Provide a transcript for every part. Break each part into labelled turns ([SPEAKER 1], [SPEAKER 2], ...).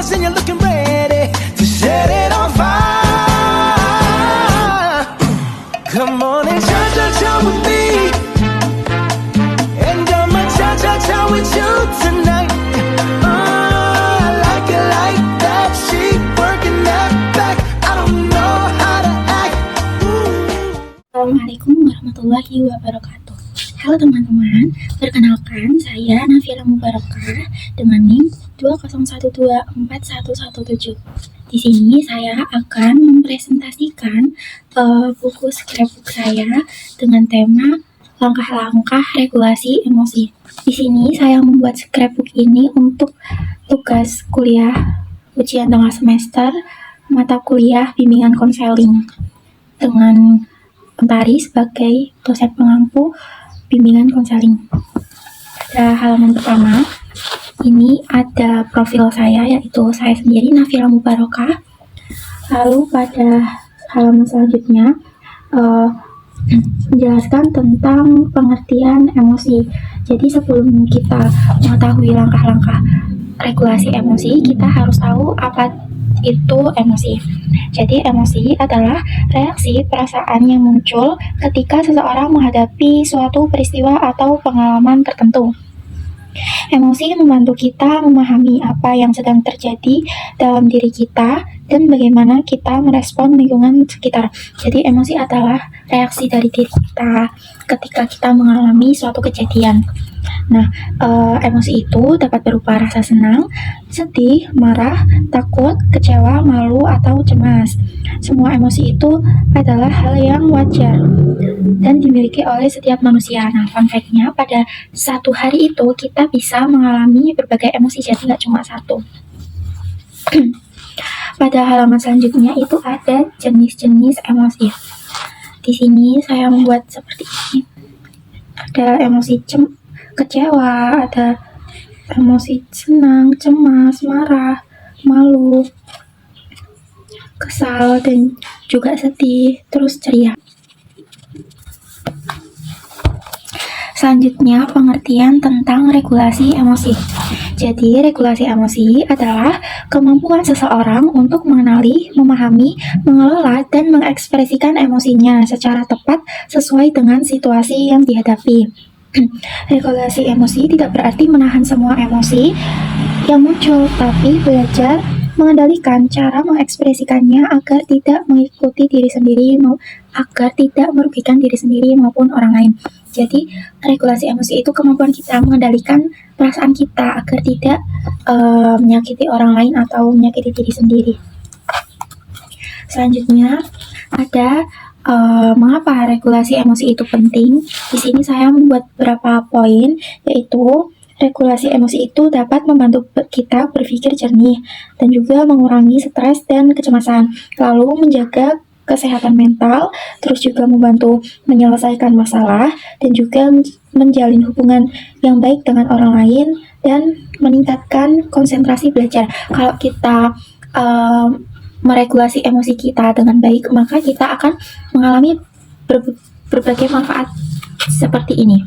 [SPEAKER 1] yours and you're looking ready to set it on fire. Come on and cha-cha-cha with me, and I'ma cha-cha-cha with you tonight. I like it like that. She working that back. I don't know how to act.
[SPEAKER 2] Assalamualaikum warahmatullahi wabarakatuh. Halo teman-teman, perkenalkan saya Nafira Mubarakah dengan NIM 201241117. Di sini saya akan mempresentasikan buku scrapbook saya dengan tema langkah-langkah regulasi emosi. Di sini saya membuat scrapbook ini untuk tugas kuliah ujian tengah semester mata kuliah bimbingan konseling dengan Mentari sebagai dosen pengampu bimbingan konseling. Pada halaman pertama, ini ada profil saya, yaitu saya sendiri Nafira Mubarakah. Lalu pada halaman selanjutnya menjelaskan tentang pengertian emosi. Jadi sebelum kita mengetahui langkah-langkah regulasi emosi, kita harus tahu apa itu emosi. Jadi emosi adalah reaksi perasaan yang muncul ketika seseorang menghadapi suatu peristiwa atau pengalaman tertentu. Emosi membantu kita memahami apa yang sedang terjadi dalam diri kita dan bagaimana kita merespon lingkungan sekitar. Jadi emosi adalah reaksi dari diri kita ketika kita mengalami suatu kejadian. Nah, emosi itu dapat berupa rasa senang, sedih, marah, takut, kecewa, malu, atau cemas. Semua emosi itu adalah hal yang wajar dan dimiliki oleh setiap manusia. Nah, fun fact-nya, pada satu hari itu kita bisa mengalami berbagai emosi, jadi nggak cuma satu. Pada halaman selanjutnya itu ada jenis-jenis emosi. Di sini saya membuat seperti ini. Ada emosi kecewa, ada emosi senang, cemas, marah, malu, kesal, dan juga sedih, terus ceria. Selanjutnya, pengertian tentang regulasi emosi. Jadi, regulasi emosi adalah kemampuan seseorang untuk mengenali, memahami, mengelola, dan mengekspresikan emosinya secara tepat sesuai dengan situasi yang dihadapi. Regulasi emosi tidak berarti menahan semua emosi yang muncul, tapi belajar mengendalikan cara mengekspresikannya agar tidak mengikuti diri sendiri, agar tidak merugikan diri sendiri maupun orang lain. Jadi, regulasi emosi itu kemampuan kita mengendalikan perasaan kita agar tidak menyakiti orang lain atau menyakiti diri sendiri. Selanjutnya, ada mengapa regulasi emosi itu penting. Di sini saya membuat beberapa poin, yaitu regulasi emosi itu dapat membantu kita berpikir jernih dan juga mengurangi stres dan kecemasan, lalu menjaga kesehatan mental, terus juga membantu menyelesaikan masalah dan juga menjalin hubungan yang baik dengan orang lain dan meningkatkan konsentrasi belajar. Kalau kita meregulasi emosi kita dengan baik, maka kita akan mengalami berbagai manfaat seperti ini.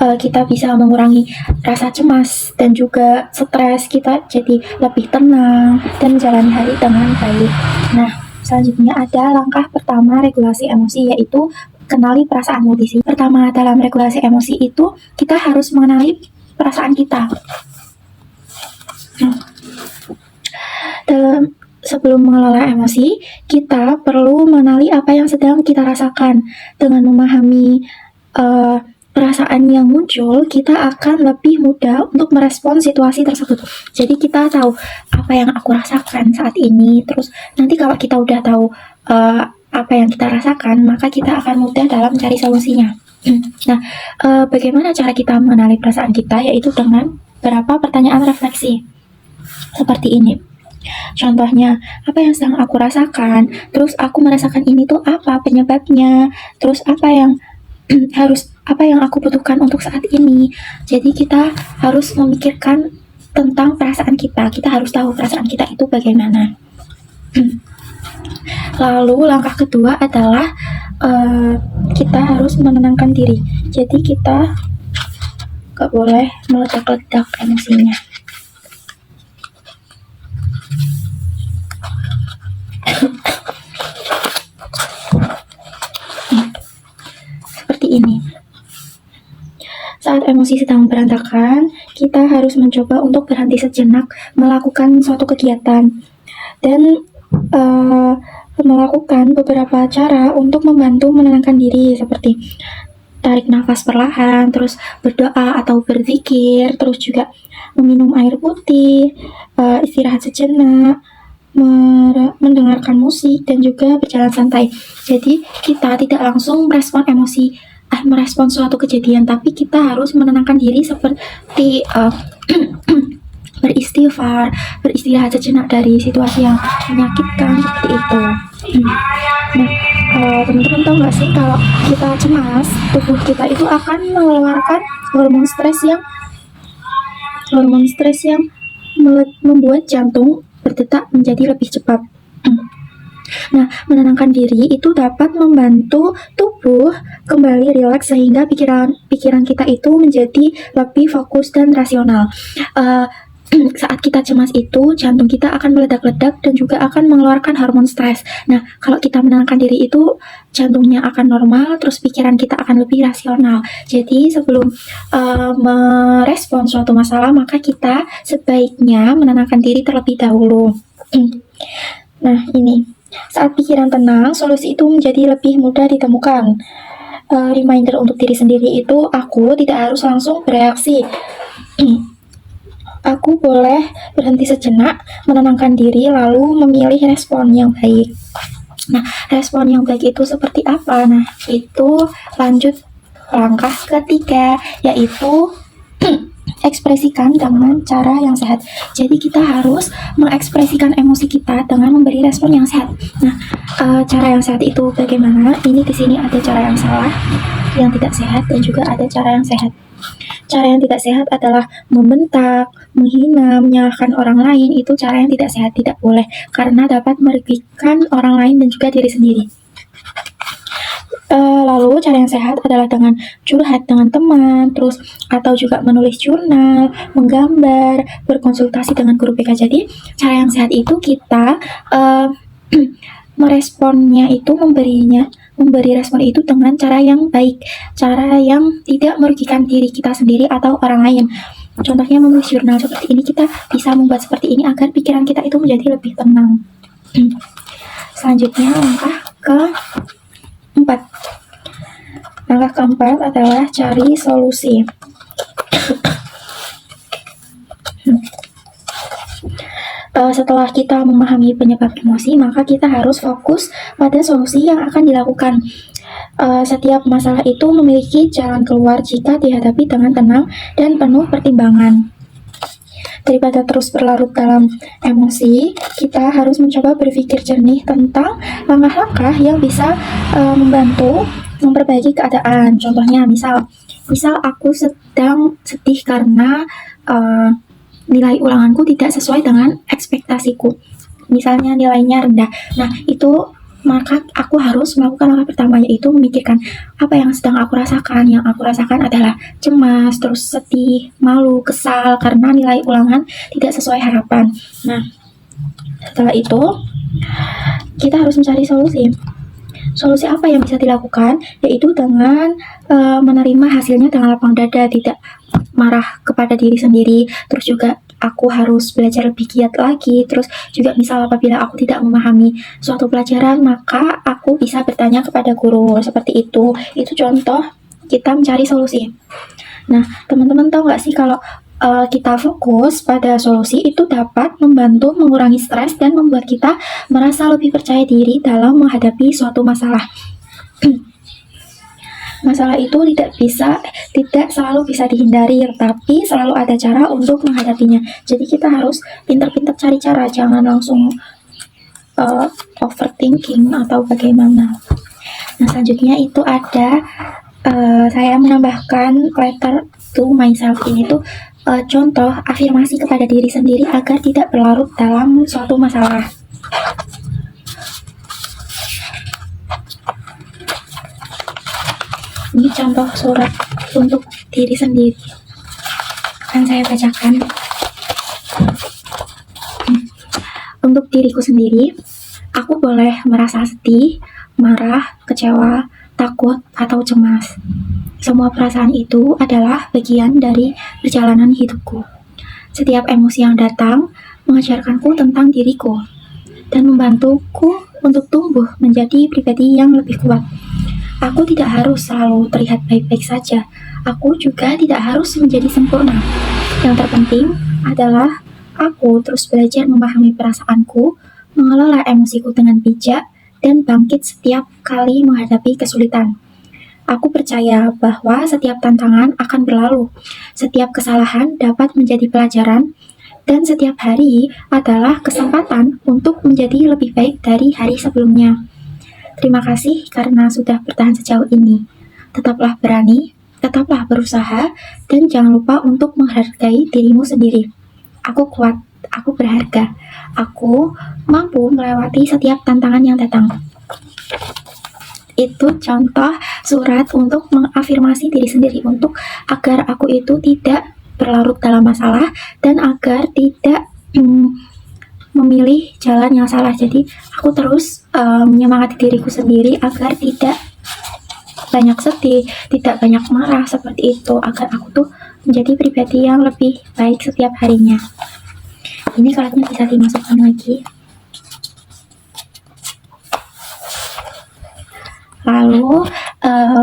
[SPEAKER 2] Kita bisa mengurangi rasa cemas dan juga stres, kita jadi lebih tenang dan menjalani hari dengan baik. Nah, selanjutnya ada langkah pertama regulasi emosi, yaitu kenali perasaanmu. Di sini pertama dalam regulasi emosi itu kita harus mengenali perasaan kita. Sebelum mengelola emosi, kita perlu mengenali apa yang sedang kita rasakan. Dengan memahami perasaan yang muncul, kita akan lebih mudah untuk merespon situasi tersebut. Jadi kita tahu apa yang aku rasakan saat ini. Terus nanti kalau kita udah tahu apa yang kita rasakan, maka kita akan mudah dalam mencari solusinya. Nah, bagaimana cara kita mengenali perasaan kita? Yaitu dengan beberapa pertanyaan refleksi seperti ini. Contohnya, apa yang sedang aku rasakan? Terus aku merasakan ini tuh apa penyebabnya? Terus apa yang aku butuhkan untuk saat ini? Jadi kita harus memikirkan tentang perasaan kita. Kita harus tahu perasaan kita itu bagaimana. Lalu langkah kedua adalah kita harus menenangkan diri. Jadi kita gak boleh meledak-ledak emosinya. seperti ini. Saat emosi sedang berantakan, kita harus mencoba untuk berhenti sejenak melakukan suatu kegiatan dan melakukan beberapa cara untuk membantu menenangkan diri, seperti tarik nafas perlahan, terus berdoa atau berzikir, terus juga meminum air putih, istirahat sejenak, mendengarkan musik, dan juga berjalan santai. Jadi kita tidak langsung merespon suatu kejadian, tapi kita harus menenangkan diri seperti beristighfar, beristirahat sejenak dari situasi yang menyakitkan seperti itu. Nah, teman-teman tahu nggak sih kalau kita cemas, tubuh kita itu akan mengeluarkan hormon stres yang membuat jantung berdetak menjadi lebih cepat. Nah, menenangkan diri itu dapat membantu tubuh kembali rileks sehingga pikiran kita itu menjadi lebih fokus dan rasional. Saat kita cemas itu, jantung kita akan meledak-ledak dan juga akan mengeluarkan hormon stres. Nah, kalau kita menenangkan diri itu, jantungnya akan normal, terus pikiran kita akan lebih rasional. Jadi, sebelum merespon suatu masalah, maka kita sebaiknya menenangkan diri terlebih dahulu. Nah, ini. Saat pikiran tenang, solusi itu menjadi lebih mudah ditemukan. Reminder untuk diri sendiri itu, aku tidak harus langsung bereaksi. Aku boleh berhenti sejenak, menenangkan diri, lalu memilih respon yang baik. Nah, respon yang baik itu seperti apa? Nah, itu lanjut langkah ketiga, yaitu ekspresikan dengan cara yang sehat. Jadi kita harus mengekspresikan emosi kita dengan memberi respon yang sehat. Nah, cara yang sehat itu bagaimana? Ini di sini ada cara yang salah, yang tidak sehat, dan juga ada cara yang sehat. Cara yang tidak sehat adalah membentak, menghina, menyalahkan orang lain. Itu cara yang tidak sehat, tidak boleh, karena dapat merugikan orang lain dan juga diri sendiri. Lalu cara yang sehat adalah dengan curhat dengan teman, terus atau juga menulis jurnal, menggambar, berkonsultasi dengan guru BK. Jadi cara yang sehat itu kita meresponnya itu memberi respon itu dengan cara yang baik, cara yang tidak merugikan diri kita sendiri atau orang lain. Contohnya menulis jurnal seperti ini, kita bisa membuat seperti ini agar pikiran kita itu menjadi lebih tenang. Selanjutnya langkah keempat. Langkah keempat adalah cari solusi. Setelah kita memahami penyebab emosi, maka kita harus fokus pada solusi yang akan dilakukan. Setiap masalah itu memiliki jalan keluar jika dihadapi dengan tenang dan penuh pertimbangan. Daripada terus berlarut dalam emosi, kita harus mencoba berpikir jernih tentang langkah-langkah yang bisa membantu memperbaiki keadaan. Contohnya, misal aku sedang sedih karena nilai ulanganku tidak sesuai dengan ekspektasiku. Misalnya nilainya rendah. Nah, maka aku harus melakukan langkah pertama, yaitu memikirkan apa yang sedang aku rasakan. Yang aku rasakan adalah cemas, terus sedih, malu, kesal karena nilai ulangan tidak sesuai harapan. Nah, setelah itu kita harus mencari solusi. Solusi apa yang bisa dilakukan? Yaitu dengan menerima hasilnya dengan lapang dada, tidak marah kepada diri sendiri. Terus juga aku harus belajar lebih giat lagi. Terus juga misal apabila aku tidak memahami suatu pelajaran, maka aku bisa bertanya kepada guru. Seperti itu. Itu contoh kita mencari solusi. Nah, teman-teman tahu nggak sih kalau kita fokus pada solusi itu dapat membantu mengurangi stres dan membuat kita merasa lebih percaya diri dalam menghadapi suatu masalah. Masalah itu tidak selalu bisa dihindari, tapi selalu ada cara untuk menghadapinya. Jadi kita harus pintar-pintar cari cara, jangan langsung overthinking atau bagaimana. Nah, selanjutnya itu ada saya menambahkan letter to myself. Ini tuh contoh afirmasi kepada diri sendiri agar tidak berlarut dalam suatu masalah. Ini contoh surat untuk diri sendiri. Akan saya bacakan. Untuk diriku sendiri, aku boleh merasa sedih, marah, kecewa, takut, atau cemas. Semua perasaan itu adalah bagian dari perjalanan hidupku. Setiap emosi yang datang mengajarkanku tentang diriku dan membantuku untuk tumbuh menjadi pribadi yang lebih kuat. Aku tidak harus selalu terlihat baik-baik saja. Aku juga tidak harus menjadi sempurna. Yang terpenting adalah aku terus belajar memahami perasaanku, mengelola emosiku dengan bijak, dan bangkit setiap kali menghadapi kesulitan. Aku percaya bahwa setiap tantangan akan berlalu, setiap kesalahan dapat menjadi pelajaran, dan setiap hari adalah kesempatan untuk menjadi lebih baik dari hari sebelumnya. Terima kasih karena sudah bertahan sejauh ini. Tetaplah berani, tetaplah berusaha, dan jangan lupa untuk menghargai dirimu sendiri. Aku kuat, aku berharga, aku mampu melewati setiap tantangan yang datang. Itu contoh surat untuk mengafirmasi diri sendiri untuk agar aku itu tidak berlarut dalam masalah dan agar tidak memilih jalan yang salah. Jadi aku terus menyemangati diriku sendiri agar tidak banyak sedih, tidak banyak marah seperti itu, agar aku tuh menjadi pribadi yang lebih baik setiap harinya. Ini suratnya bisa dimasukkan lagi. Lalu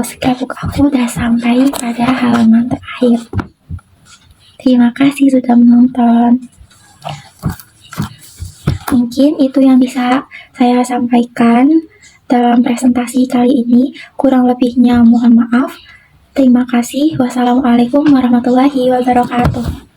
[SPEAKER 2] scrapbook aku udah sampai pada halaman terakhir. Terima kasih sudah menonton. Mungkin itu yang bisa saya sampaikan dalam presentasi kali ini. Kurang lebihnya mohon maaf. Terima kasih. Wassalamualaikum warahmatullahi wabarakatuh.